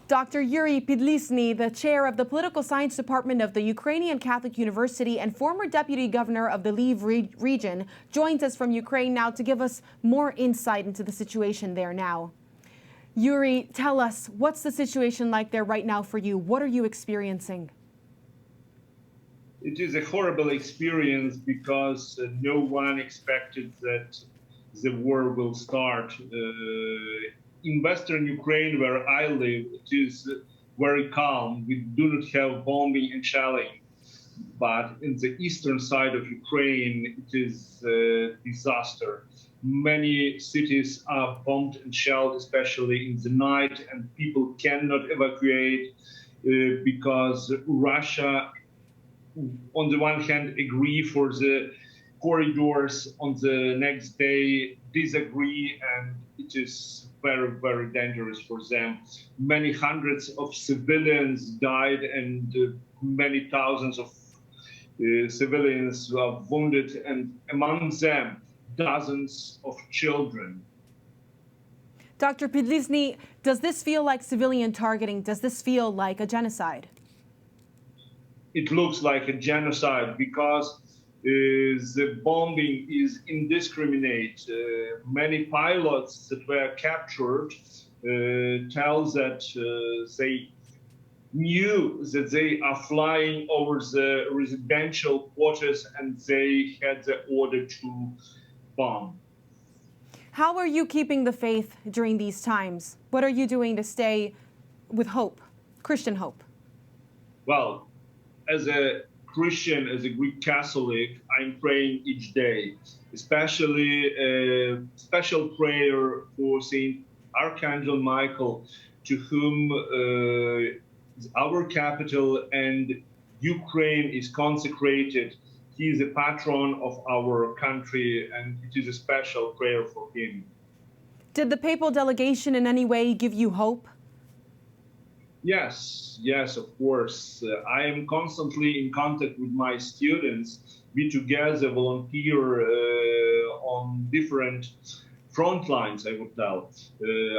Dr. Yuri Pidlisny, the chair of the Political Science Department of the Ukrainian Catholic University and former deputy governor of the Lviv region, joins us from Ukraine now to give us more insight into the situation there now. Yuri, tell us, what's the situation like there right now for you? What are you experiencing? It is a horrible experience because no one expected that the war will start. In Western Ukraine, where I live, it is very calm. We do not have bombing and shelling. But in the eastern side of Ukraine, it is a disaster. Many cities are bombed and shelled, especially in the night, and people cannot evacuate because Russia, on the one hand, agree for the corridors, on the next day disagree, and it is very, very dangerous for them. Many hundreds of civilians died, and many thousands of civilians were wounded, and among them, dozens of children. Dr. Pidlisny, does this feel like civilian targeting? Does this feel like a genocide? It looks like a genocide because the bombing is indiscriminate. Many pilots that were captured tell that they knew that they are flying over the residential quarters and they had the order to bomb. How are you keeping the faith during these times? What are you doing to stay with hope, Christian hope? Well, as a Christian, as a Greek Catholic, I'm praying each day, especially a special prayer for Saint Archangel Michael, to whom our capital and Ukraine is consecrated. He is a patron of our country, and it is a special prayer for him. Did the papal delegation in any way give you hope? Yes, of course. I am constantly in contact with my students. We together volunteer on different front lines, I would tell.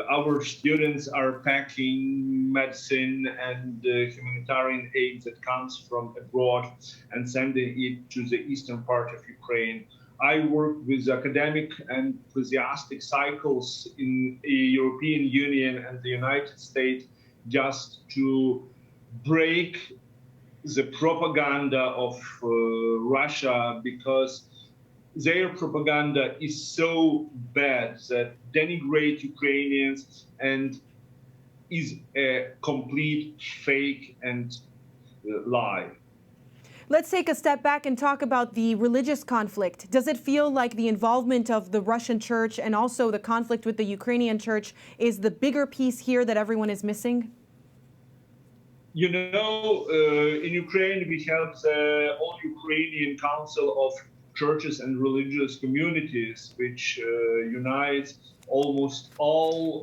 Our students are packing medicine and humanitarian aid that comes from abroad and sending it to the eastern part of Ukraine. I work with academic and ecclesiastic cycles in the European Union and the United States just to break the propaganda of Russia, because their propaganda is so bad that denigrate Ukrainians and is a complete fake and lie. Let's take a step back and talk about the religious conflict. Does it feel like the involvement of the Russian church and also the conflict with the Ukrainian church is the bigger piece here that everyone is missing? You know, in Ukraine, we have the All-Ukrainian Council of Churches and Religious Communities, which unites almost all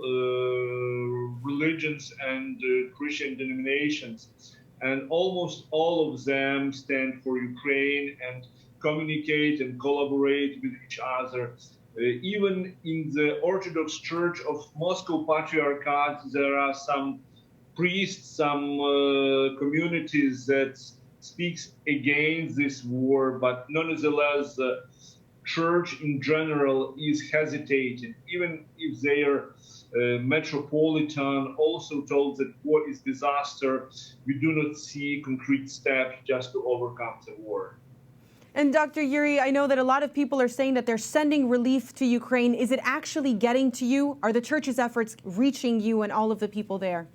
religions and Christian denominations. And almost all of them stand for Ukraine and communicate and collaborate with each other. Even in the Orthodox Church of Moscow Patriarchate, there are some priests, some communities that speaks against this war, but nonetheless, the church in general is hesitating, even if their metropolitan also told that war is disaster. We do not see concrete steps just to overcome the war. And Dr. Yuri, I know that a lot of people are saying that they're sending relief to Ukraine. Is it actually getting to you? Are the church's efforts reaching you and all of the people there?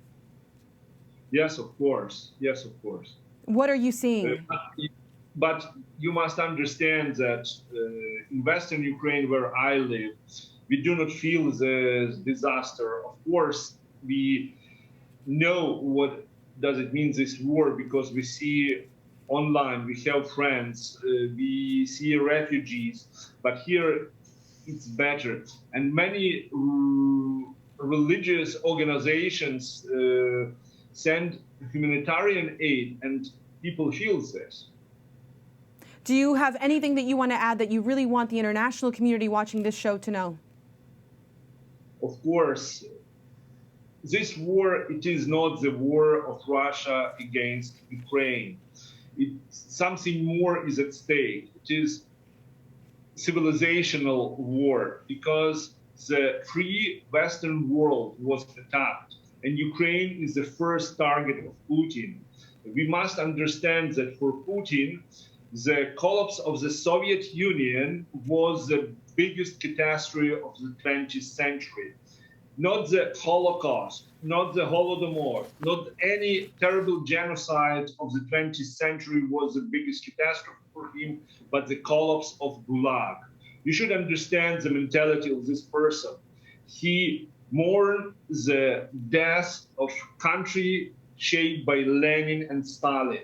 Yes, of course. Yes, of course. What are you seeing? But you must understand that in Western Ukraine, where I live, we do not feel the disaster. Of course, we know what does it mean, this war, because we see online, we have friends, we see refugees, but here it's better. And many religious organizations send humanitarian aid, and people feel this. Do you have anything that you want to add that you really want the international community watching this show to know? Of course, this war, it is not the war of Russia against Ukraine. Something more is at stake. It is civilizational war, because the free Western world was attacked, and Ukraine is the first target of Putin. We must understand that for Putin, the collapse of the Soviet Union was the biggest catastrophe of the 20th century. Not the Holocaust, not the Holodomor, not any terrible genocide of the 20th century was the biggest catastrophe for him, but the collapse of Gulag. You should understand the mentality of this person. He mourned the death of country shaped by Lenin and Stalin.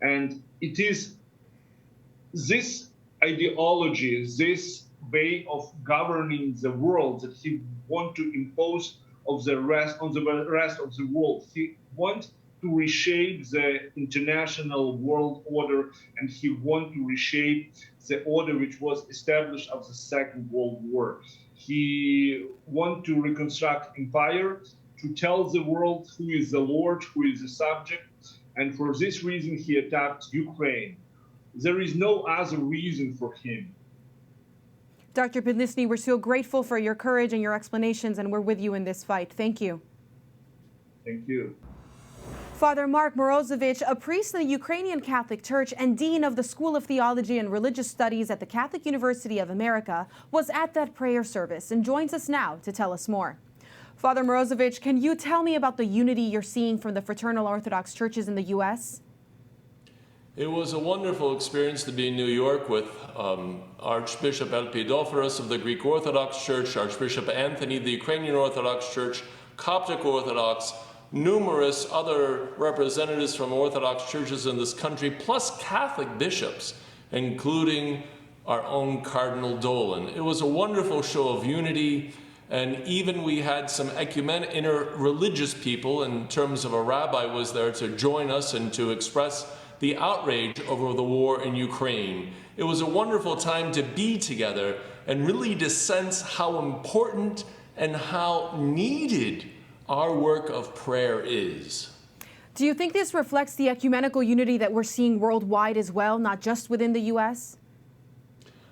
And it is this ideology, this way of governing the world that he wants to impose on the rest of the world. He wants to reshape the international world order, and he wants to reshape the order which was established after the Second World War. He wants to reconstruct empire, to tell the world who is the Lord, who is the subject, and for this reason he attacked Ukraine. There is no other reason for him. Dr. Podlizny, we're so grateful for your courage and your explanations, and we're with you in this fight. Thank you. Thank you. Father Mark Morozovich, a priest in the Ukrainian Catholic Church and Dean of the School of Theology and Religious Studies at the Catholic University of America, was at that prayer service and joins us now to tell us more. Father Morozovich, can you tell me about the unity you're seeing from the fraternal Orthodox churches in the U.S.? It was a wonderful experience to be in New York with Archbishop Elpidophorus of the Greek Orthodox Church, Archbishop Anthony, the Ukrainian Orthodox Church, Coptic Orthodox, numerous other representatives from Orthodox churches in this country, plus Catholic bishops, including our own Cardinal Dolan. It was a wonderful show of unity, and even we had some interreligious people, in terms of a rabbi was there to join us and to express the outrage over the war in Ukraine. It was a wonderful time to be together and really to sense how important and how needed our work of prayer is. Do you think this reflects the ecumenical unity that we're seeing worldwide as well, not just within the U.S.?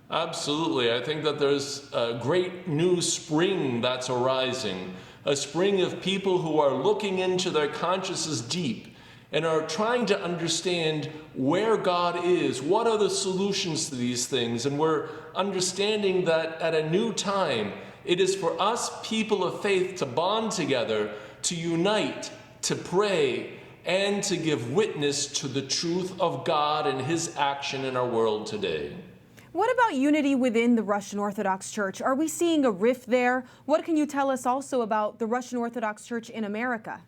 Absolutely. I think that there's a great new spring that's arising, a spring of people who are looking into their consciences deep and are trying to understand where God is, what are the solutions to these things, and we're understanding that at a new time, it is for us, people of faith, to bond together, to unite, to pray, and to give witness to the truth of God and His action in our world today. What about unity within the Russian Orthodox Church? Are we seeing a rift there? What can you tell us also about the Russian Orthodox Church in America?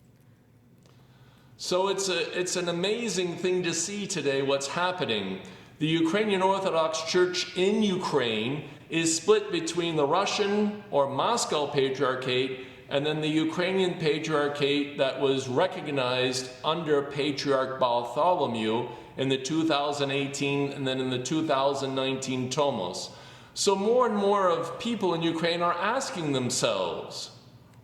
So it's an amazing thing to see today what's happening. The Ukrainian Orthodox Church in Ukraine is split between the Russian or Moscow Patriarchate and then the Ukrainian Patriarchate that was recognized under Patriarch Bartholomew in the 2018 and then in the 2019 Tomos. So more and more of people in Ukraine are asking themselves,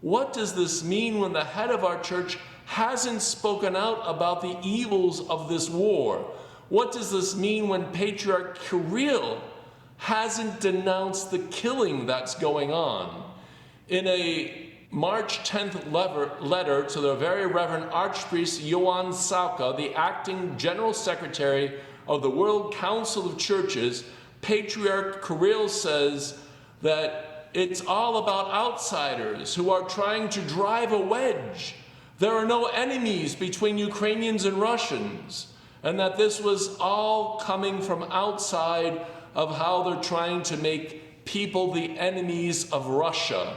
what does this mean when the head of our church hasn't spoken out about the evils of this war? What does this mean when Patriarch Kirill hasn't denounced the killing that's going on? In a March 10th letter to the Very Reverend Archpriest Ioan Sauka, the acting General Secretary of the World Council of Churches, Patriarch Kirill says that it's all about outsiders who are trying to drive a wedge. There are no enemies between Ukrainians and Russians, and that this was all coming from outside of how they're trying to make people the enemies of Russia.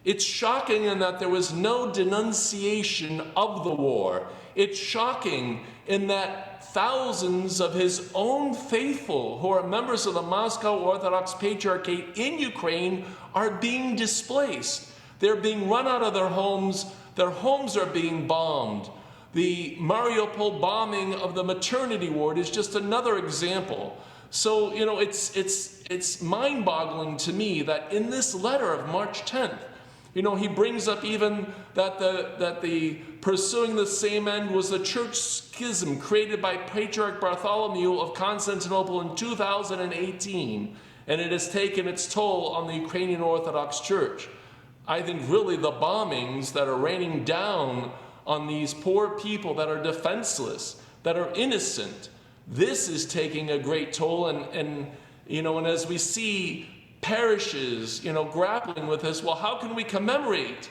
It's shocking in that there was no denunciation of the war. It's shocking in that thousands of his own faithful who are members of the Moscow Orthodox Patriarchate in Ukraine are being displaced. They're being run out of their homes are being bombed. The Mariupol bombing of the maternity ward is just another example. So, it's mind-boggling to me that in this letter of March 10th, You know, he brings up even that the pursuing the same end was the church schism created by Patriarch Bartholomew of Constantinople in 2018, and it has taken its toll on the Ukrainian Orthodox Church. I think really the bombings that are raining down on these poor people that are defenseless, that are innocent, this is taking a great toll, and as we see parishes, grappling with this, well, how can we commemorate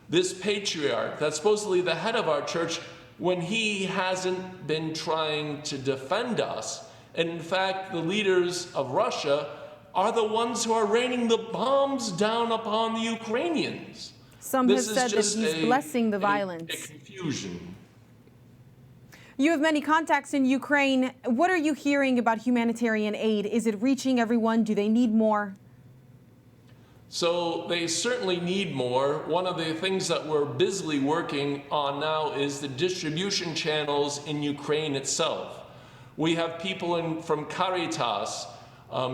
this patriarch that's supposedly the head of our church when he hasn't been trying to defend us? And in fact, the leaders of Russia are the ones who are raining the bombs down upon the Ukrainians. Some have said that he's blessing the violence. A confusion. You have many contacts in Ukraine. What are you hearing about humanitarian aid? Is it reaching everyone? Do they need more? So they certainly need more. One of the things that we're busily working on now is the distribution channels in Ukraine itself. We have people from Caritas,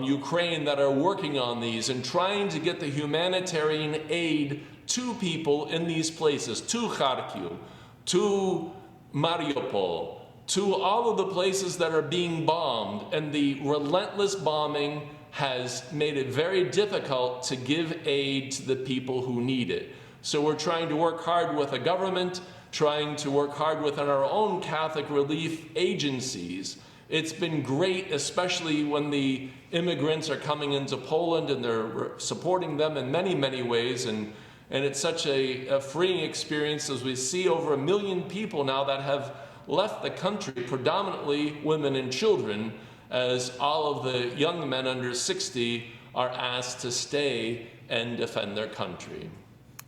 Ukraine, that are working on these and trying to get the humanitarian aid to people in these places, to Kharkiv, to Mariupol, to all of the places that are being bombed. And the relentless bombing has made it very difficult to give aid to the people who need it. So we're trying to work hard with the government, trying to work hard within our own Catholic relief agencies. It's been great, especially when the immigrants are coming into Poland and they're supporting them in many, many ways. And it's such a freeing experience as we see over 1 million people now that have left the country, predominantly women and children, as all of the young men under 60 are asked to stay and defend their country.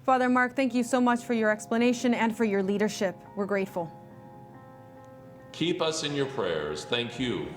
Father Mark, thank you so much for your explanation and for your leadership. We're grateful. Keep us in your prayers. Thank you.